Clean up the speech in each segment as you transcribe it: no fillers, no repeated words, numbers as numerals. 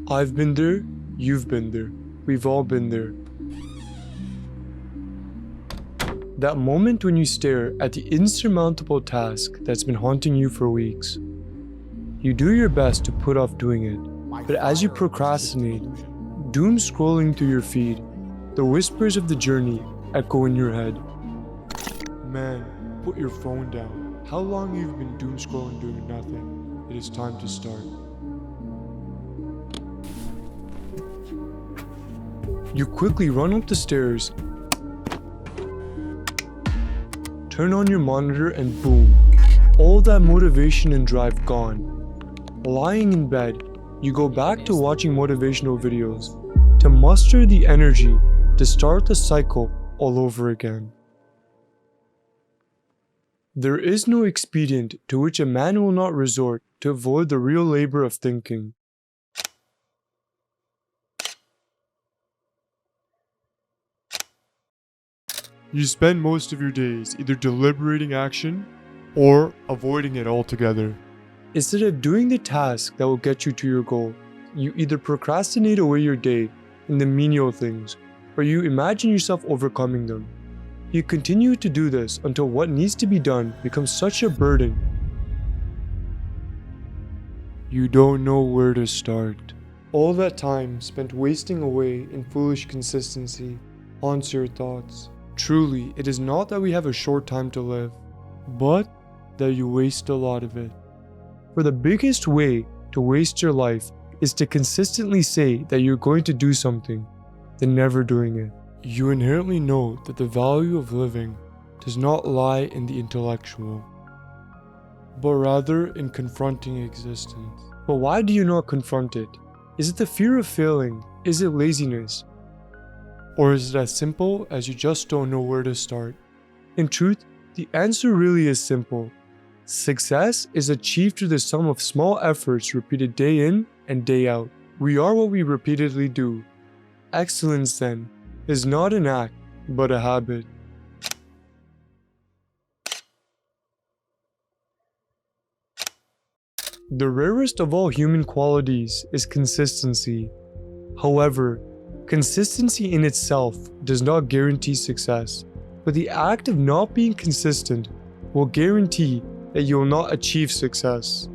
I've been there, you've been there, we've all been there. That moment when you stare at the insurmountable task that's been haunting you for weeks. You do your best to put off doing it, but as you procrastinate, doom scrolling through your feed, the whispers of the journey echo in your head. Man, put your phone down. How long have you been doom scrolling doing nothing? It is time to start. You quickly run up the stairs, turn on your monitor, and boom, all that motivation and drive gone. Lying in bed, you go back to watching motivational videos to muster the energy to start the cycle all over again. There is no expedient to which a man will not resort to avoid the real labor of thinking. You spend most of your days either deliberating action or avoiding it altogether. Instead of doing the task that will get you to your goal, you either procrastinate away your day in the menial things, or you imagine yourself overcoming them. You continue to do this until what needs to be done becomes such a burden. You don't know where to start. All that time spent wasting away in foolish consistency haunts your thoughts. Truly, it is not that we have a short time to live, but that you waste a lot of it. For the biggest way to waste your life is to consistently say that you're going to do something, then never doing it. You inherently know that the value of living does not lie in the intellectual, but rather in confronting existence. But why do you not confront it? Is it the fear of failing? Is it laziness? Or is it as simple as you just don't know where to start? In truth, the answer really is simple. Success is achieved through the sum of small efforts repeated day in and day out. We are what we repeatedly do. Excellence, then, is not an act, but a habit. The rarest of all human qualities is consistency. However, consistency in itself does not guarantee success, but the act of not being consistent will guarantee that you will not achieve success.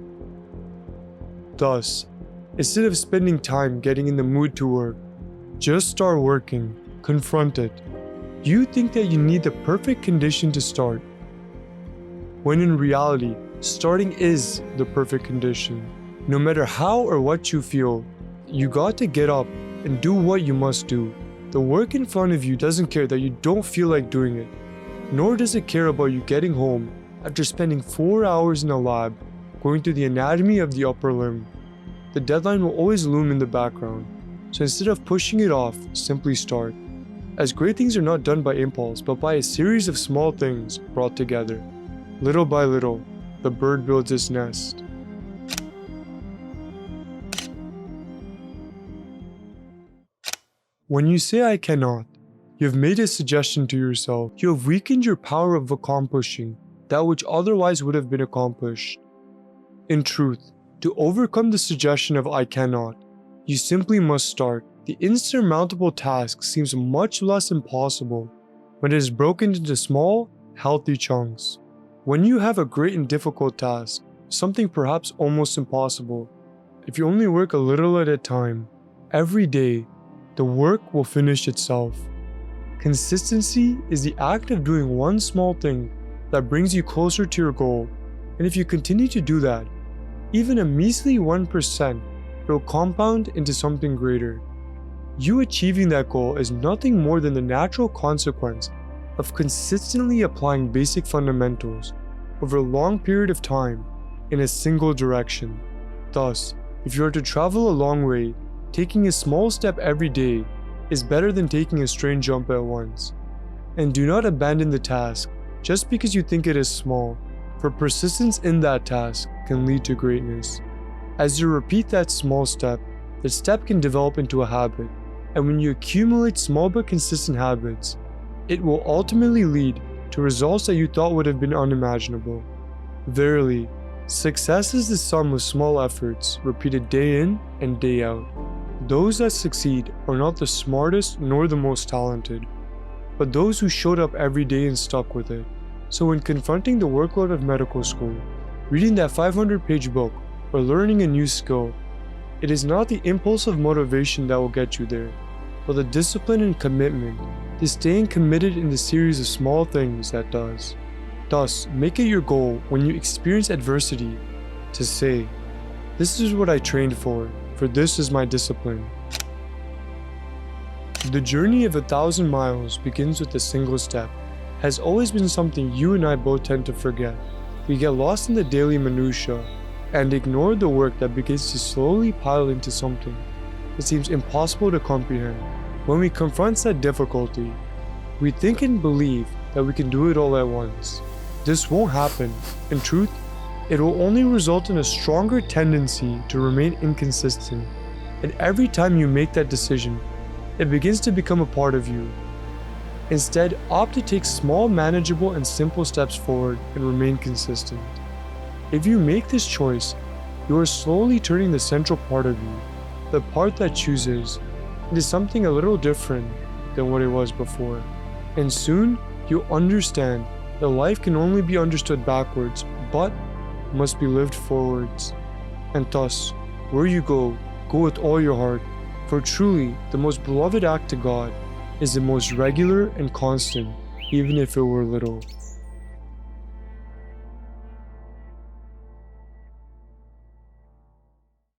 Thus, instead of spending time getting in the mood to work, just start working, confront it. You think that you need the perfect condition to start, when in reality, starting is the perfect condition. No matter how or what you feel, you got to get up and do what you must do. The work in front of you doesn't care that you don't feel like doing it, nor does it care about you getting home after spending 4 hours in a lab going through the anatomy of the upper limb. The deadline will always loom in the background, so instead of pushing it off, simply start. As great things are not done by impulse, but by a series of small things brought together. Little by little, the bird builds its nest. When you say I cannot, you have made a suggestion to yourself. You have weakened your power of accomplishing that which otherwise would have been accomplished. In truth, to overcome the suggestion of I cannot, you simply must start. The insurmountable task seems much less impossible when it is broken into small, healthy chunks. When you have a great and difficult task, something perhaps almost impossible, if you only work a little at a time, every day, the work will finish itself. Consistency is the act of doing one small thing that brings you closer to your goal, and if you continue to do that, even a measly 1%, it will compound into something greater. You achieving that goal is nothing more than the natural consequence of consistently applying basic fundamentals over a long period of time in a single direction. Thus, if you are to travel a long way, taking a small step every day is better than taking a strange jump at once. And do not abandon the task just because you think it is small, for persistence in that task can lead to greatness. As you repeat that small step, the step can develop into a habit, and when you accumulate small but consistent habits, it will ultimately lead to results that you thought would have been unimaginable. Verily, Success is the sum of small efforts, repeated day in and day out. Those that succeed are not the smartest nor the most talented, but those who showed up every day and stuck with it. So when confronting the workload of medical school, reading that 500-page book, or learning a new skill, it is not the impulse of motivation that will get you there, but the discipline and commitment to staying committed in the series of small things that does. Thus, make it your goal when you experience adversity to say, "This is what I trained for this is my discipline." The journey of 1,000 miles begins with a single step has always been something you and I both tend to forget. We get lost in the daily minutiae and ignore the work that begins to slowly pile into something that seems impossible to comprehend. When we confront that difficulty, we think and believe that we can do it all at once. This won't happen. In truth, it will only result in a stronger tendency to remain inconsistent, and every time you make that decision, it begins to become a part of you. Instead, opt to take small, manageable, and simple steps forward and remain consistent. If you make this choice, you are slowly turning the central part of you, the part that chooses, into something a little different than what it was before. And soon, you'll understand that life can only be understood backwards, but must be lived forwards. And thus, where you go with all your heart, for truly the most beloved act to God is the most regular and constant, even if it were little.